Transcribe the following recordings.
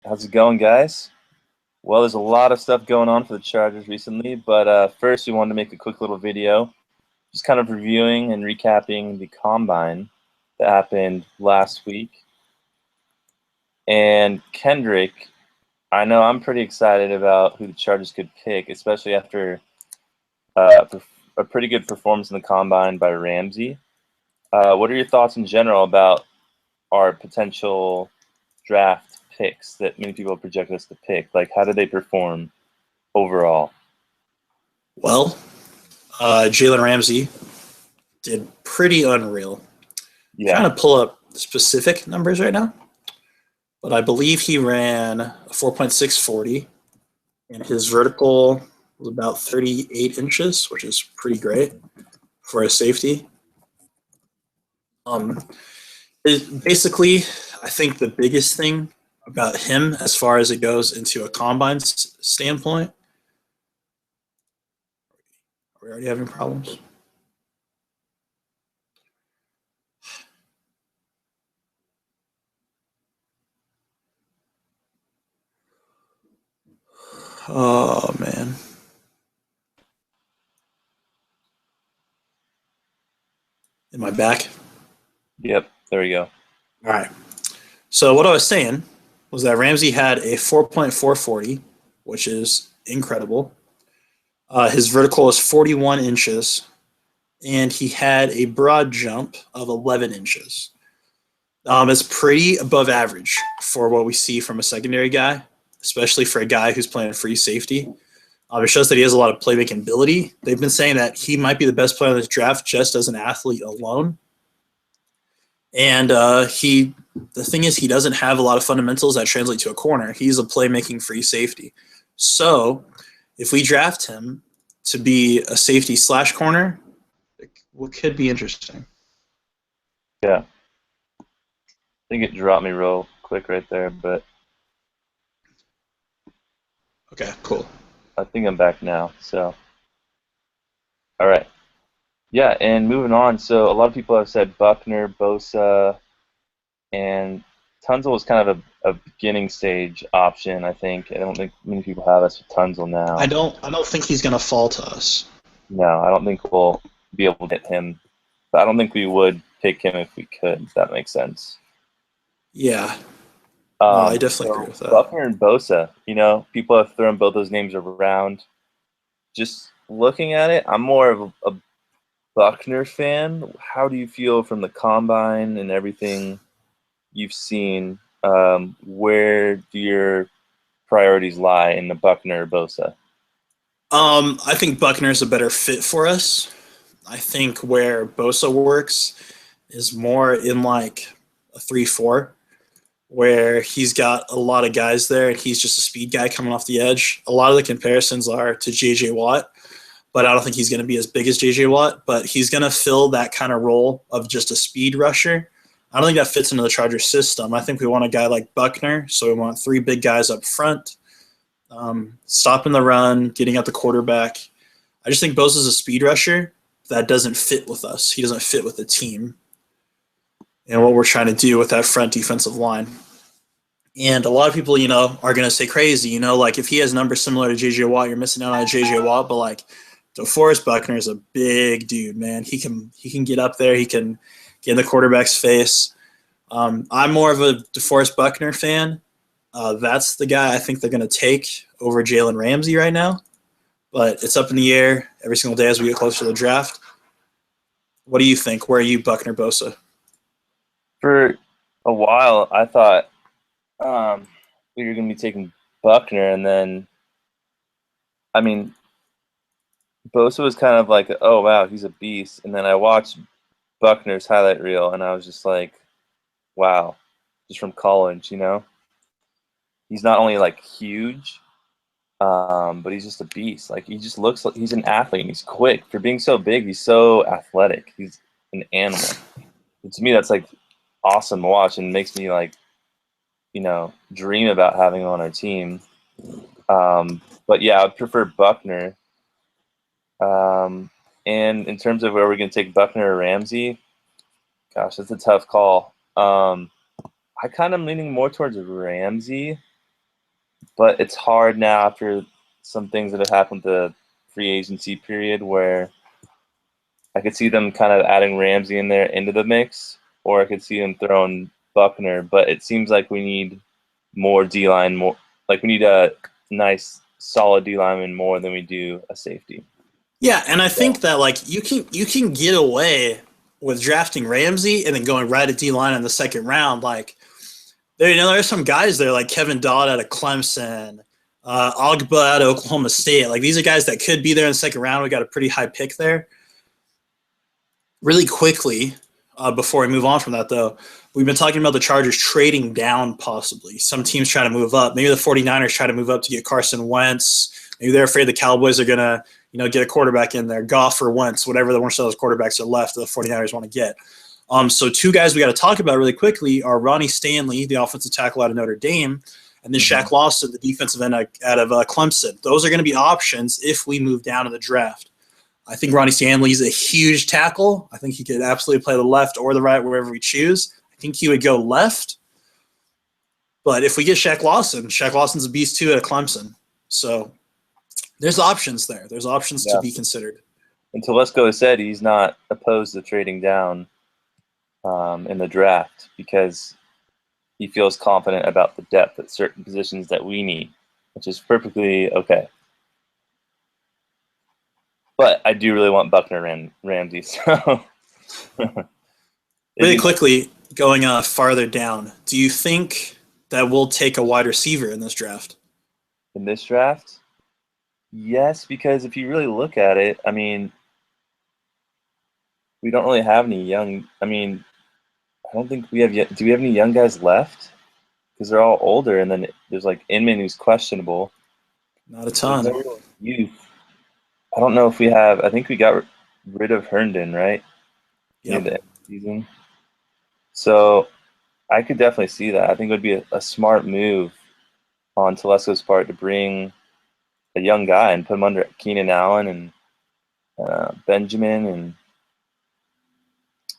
How's it going, guys? Well, there's a lot of stuff going on for the Chargers recently, but first we wanted to make a quick little video, just kind of reviewing and recapping the combine that happened last week. And Kendrick, I know I'm pretty excited about who the Chargers could pick, especially after a pretty good performance in the combine by Ramsey. What are your thoughts in general about our potential draft picks that many people project us to pick? Like, how did they perform overall? Well, Jalen Ramsey did pretty unreal. Yeah. Trying to pull up specific numbers right now, but I believe he ran a 4.640, and his vertical was about 38 inches, which is pretty great for a safety. Um, Basically, I think the biggest thing about him, as far as it goes into a combine standpoint, are we already having problems? Oh man. Am I back? Yep. There we go. All right. So what I was saying was that Ramsey had a 4.440, which is incredible. His vertical is 41 inches, and he had a broad jump of 11 inches. It's pretty above average for what we see from a secondary guy, especially for a guy who's playing free safety. It shows that he has a lot of playmaking ability. They've been saying that he might be the best player in this draft just as an athlete alone. And the thing is, he doesn't have a lot of fundamentals that translate to a corner. He's a playmaking free safety. So if we draft him to be a safety slash corner, what could be interesting. Yeah. I think it dropped me real quick right there, but Okay, cool. I think I'm back now. So, all right. Yeah, and moving on. So a lot of people have said Buckner, Bosa, and Tunzel was kind of a beginning stage option, I think. I don't think many people have us with Tunzel I now. don't think he's gonna fall to us. No, I don't think we'll be able to get him. But I don't think we would pick him if we could, if that makes sense. Yeah, no, I definitely agree So with that. Buckner and Bosa, people have thrown both those names around. Just looking at it, I'm more of a Buckner fan. How do you feel from the combine and everything you've seen? Where do your priorities lie in the Buckner or Bosa? I think Buckner's a better fit for us. I think where Bosa works is more in like a 3-4, where he's got a lot of guys there and he's just a speed guy coming off the edge. A lot of the comparisons are to JJ Watt, but I don't think he's going to be as big as JJ Watt, but he's going to fill that kind of role of just a speed rusher. I don't think that fits into the Chargers system. I think we want a guy like Buckner, so we want three big guys up front, stopping the run, getting at the quarterback. I just think Bosa's a speed rusher that doesn't fit with us. He doesn't fit with the team and what we're trying to do with that front defensive line. And a lot of people, are going to say crazy, like if he has numbers similar to JJ Watt, you're missing out on JJ Watt. But like DeForest Buckner is a big dude, man. He can get up there. He can get in the quarterback's face. I'm more of a DeForest Buckner fan. That's the guy I think they're going to take over Jalen Ramsey right now. But it's up in the air every single day as we get closer to the draft. What do you think? Where are you, Buckner, Bosa? For a while, I thought we were going to be taking Buckner, and then, I mean, Bosa was kind of like, oh, wow, he's a beast. And then I watched Buckner's highlight reel, and I was just like, wow, just from college. He's not only like huge, but he's just a beast. Like he just looks like he's an athlete. And he's quick for being so big. He's so athletic. He's an animal. And to me, that's like awesome to watch and makes me like, dream about having him on our team. But yeah, I'd prefer Buckner. And in terms of where we're going to take Buckner or Ramsey, gosh, that's a tough call. I kind of leaning more towards Ramsey. but it's hard now after some things that have happened the free agency period where I could see them kind of adding Ramsey in there into the mix, or I could see them throwing Buckner. But it seems like we need more D line, more like we need a nice solid D lineman more than we do a safety. Yeah, and I think that like you can get away with drafting Ramsey and then going right at D line in the second round. Like there's some guys there like Kevin Dodd out of Clemson, Ogba out of Oklahoma State. Like these are guys that could be there in the second round. We got a pretty high pick there. Really quickly, before I move on from that though, we've been talking about the Chargers trading down possibly. Some teams trying to move up. Maybe the 49ers try to move up to get Carson Wentz. Maybe they're afraid the Cowboys are going to get a quarterback in there, Goff or Wentz, whatever the one of those quarterbacks are left that the 49ers want to get. So two guys we got to talk about really quickly are Ronnie Stanley, the offensive tackle out of Notre Dame, and then Shaq Lawson, the defensive end out of Clemson. Those are going to be options if we move down in the draft. I think Ronnie Stanley is a huge tackle. I think he could absolutely play the left or the right, wherever we choose. I think he would go left. But if we get Shaq Lawson's a beast too at Clemson. So there's options there. There's options to be considered. And Telesco has said he's not opposed to trading down in the draft because he feels confident about the depth at certain positions that we need, which is perfectly okay. But I do really want Buckner and Ramsey. So really quickly, going farther down, do you think that we'll take a wide receiver in this draft? In this draft? Yes, because if you really look at it, I mean, we don't really have any young. I mean, I don't think we have yet. Do we have any young guys left? Because they're all older, and then there's like Inman who's questionable. Not a ton. Youth. I don't know if we have. I think we got rid of Herndon, right? Yeah. The end of the season. So I could definitely see that. I think it would be a smart move on Telesco's part to bring a young guy and put him under Keenan Allen and Benjamin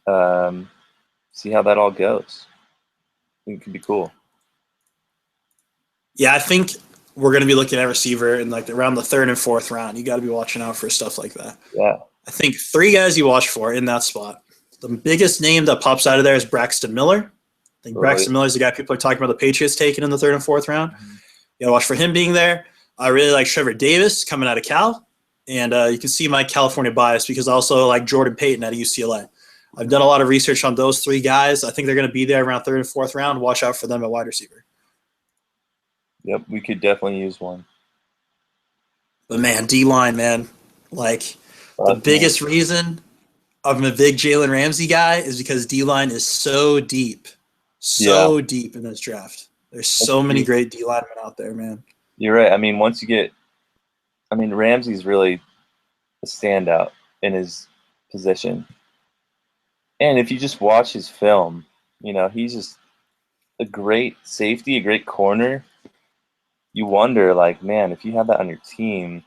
and see how that all goes. I think it could be cool. Yeah, I think we're going to be looking at receiver in like around the third and fourth round. You got to be watching out for stuff like that. Yeah. I think three guys you watch for in that spot. The biggest name that pops out of there is Braxton Miller. I think Braxton Miller is the guy people are talking about the Patriots taking in the third and fourth round. You got to watch for him being there. I really like Trevor Davis coming out of Cal. And you can see my California bias because I also like Jordan Payton out of UCLA. I've done a lot of research on those three guys. I think they're going to be there around third and fourth round. Watch out for them at wide receiver. Yep, we could definitely use one. But, man, D-line, man. Like, the biggest reason I'm a big Jalen Ramsey guy is because D-line is so deep. So deep in this draft. There's so many great D-linemen out there, man. You're right. I mean, once you get – I mean, Ramsey's really a standout in his position. And if you just watch his film, he's just a great safety, a great corner. You wonder, like, man, if you have that on your team,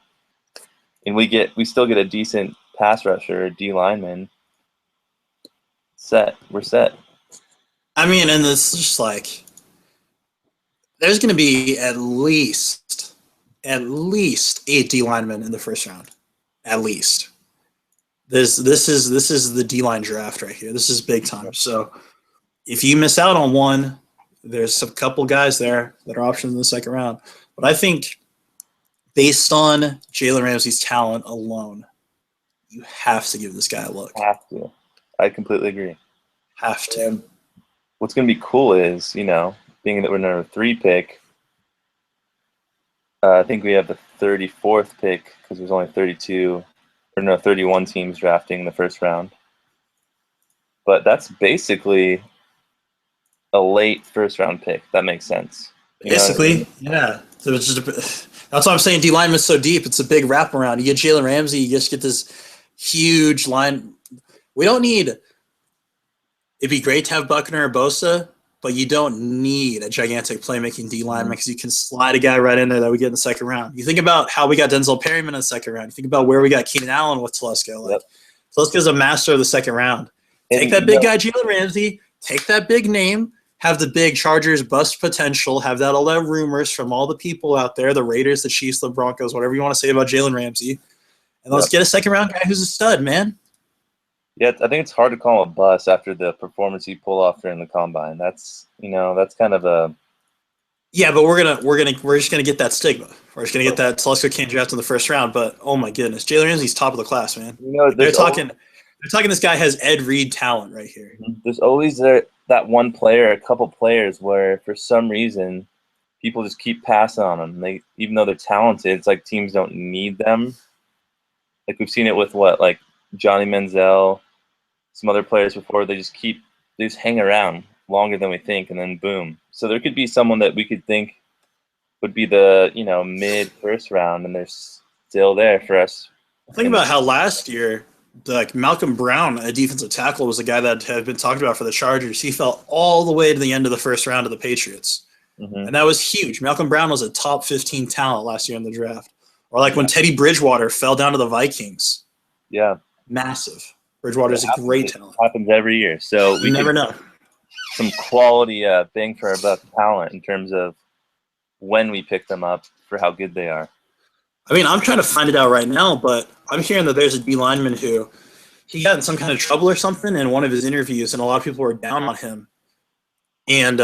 and we still get a decent pass rusher, a D lineman, we're set. I mean, and this is just like, there's going to be at least 8 D linemen in the first round, at least. This is the D line draft right here. This is big time. So if you miss out on one, there's a couple guys there that are options in the second round. But I think based on Jalen Ramsey's talent alone, you have to give this guy a look. Have to. I completely agree. Have to. And what's going to be cool is, being that we're number 3 pick, I think we have the 34th pick because there's only 31 teams drafting in the first round. But that's basically a late first-round pick. That makes sense. Basically, yeah. So it's just that's why I'm saying D lineman's so deep. It's a big wraparound. You get Jalen Ramsey, you just get this huge line. We don't need – it'd be great to have Buckner or Bosa, but you don't need a gigantic playmaking D lineman because you can slide a guy right in there that we get in the second round. You think about how we got Denzel Perryman in the second round. You think about where we got Keenan Allen with Telesco. Telesco's a master of the second round. Take that big guy, Jalen Ramsey. Take that big name. have the big Chargers bust potential, have all that rumors from all the people out there, the Raiders, the Chiefs, the Broncos, whatever you want to say about Jalen Ramsey. And let's get a second-round guy who's a stud, man. Yeah, I think it's hard to call him a bust after the performance he pulled off during the combine. That's kind of a but we're just gonna get that stigma. We're just gonna get that Telesco can't draft in the first round. But oh my goodness, Jalen Ramsey's top of the class, man. They're talking this guy has Ed Reed talent right here. There's always that one player, a couple players where for some reason people just keep passing on them. Even though they're talented, it's like teams don't need them. Like we've seen it with Johnny Manziel, some other players before. They just hang around longer than we think, and then boom. So there could be someone that we could think would be the mid first round, and they're still there for us. Think about how last year, Malcolm Brown, a defensive tackle, was a guy that had been talked about for the Chargers. He fell all the way to the end of the first round of the Patriots, and that was huge. Malcolm Brown was a top 15 talent last year in the draft. Or when Teddy Bridgewater fell down to the Vikings. Yeah. Massive. Bridgewater's a great talent. It happens every year. So we never know. Some quality bang for our buck talent in terms of when we pick them up for how good they are. I mean, I'm trying to find it out right now, but I'm hearing that there's a D lineman who he got in some kind of trouble or something in one of his interviews, and a lot of people were down on him. And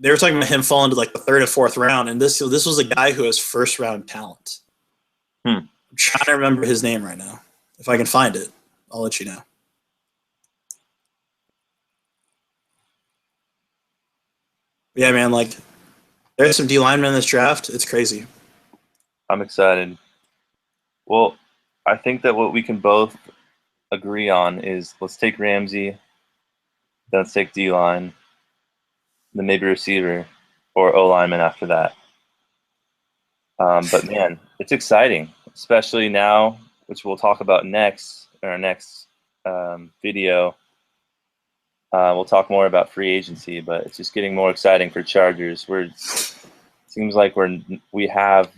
they were talking about him falling to the third and fourth round, and this was a guy who has first round talent. I'm trying to remember his name right now. If I can find it, I'll let you know. Yeah, man, there's some D linemen in this draft. It's crazy. I'm excited. Well, I think that what we can both agree on is let's take Ramsey, then let's take D-line, then maybe receiver or O-lineman after that. But, man, it's exciting, especially now, which we'll talk about next in our next video. We'll talk more about free agency, but it's just getting more exciting for Chargers. Seems like we have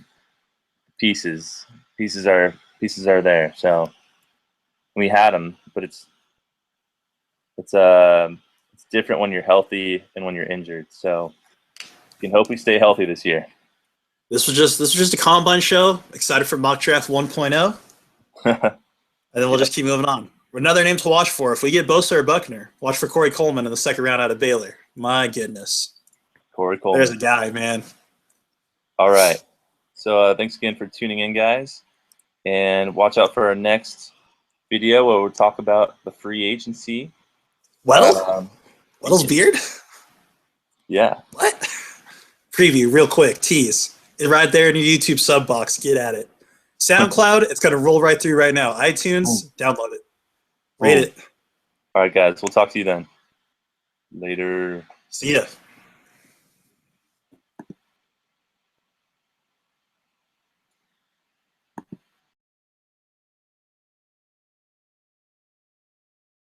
pieces. Pieces are there. So we had them, but it's different when you're healthy and when you're injured. So you can hope we stay healthy this year. This was just a combine show. Excited for mock draft 1.0. And then we'll just keep moving on. Another name to watch for. If we get Bosa or Buckner, watch for Corey Coleman in the second round out of Baylor. My goodness. Corey Coleman. There's a guy, man. All right. So thanks again for tuning in, guys. And watch out for our next video where we'll talk about the free agency. Weddle's beard? Yeah. What? Preview, real quick, tease. It's right there in your YouTube sub box. Get at it. SoundCloud, it's going to roll right through right now. iTunes, download it. Rate it. All right, guys. We'll talk to you then. Later. See ya.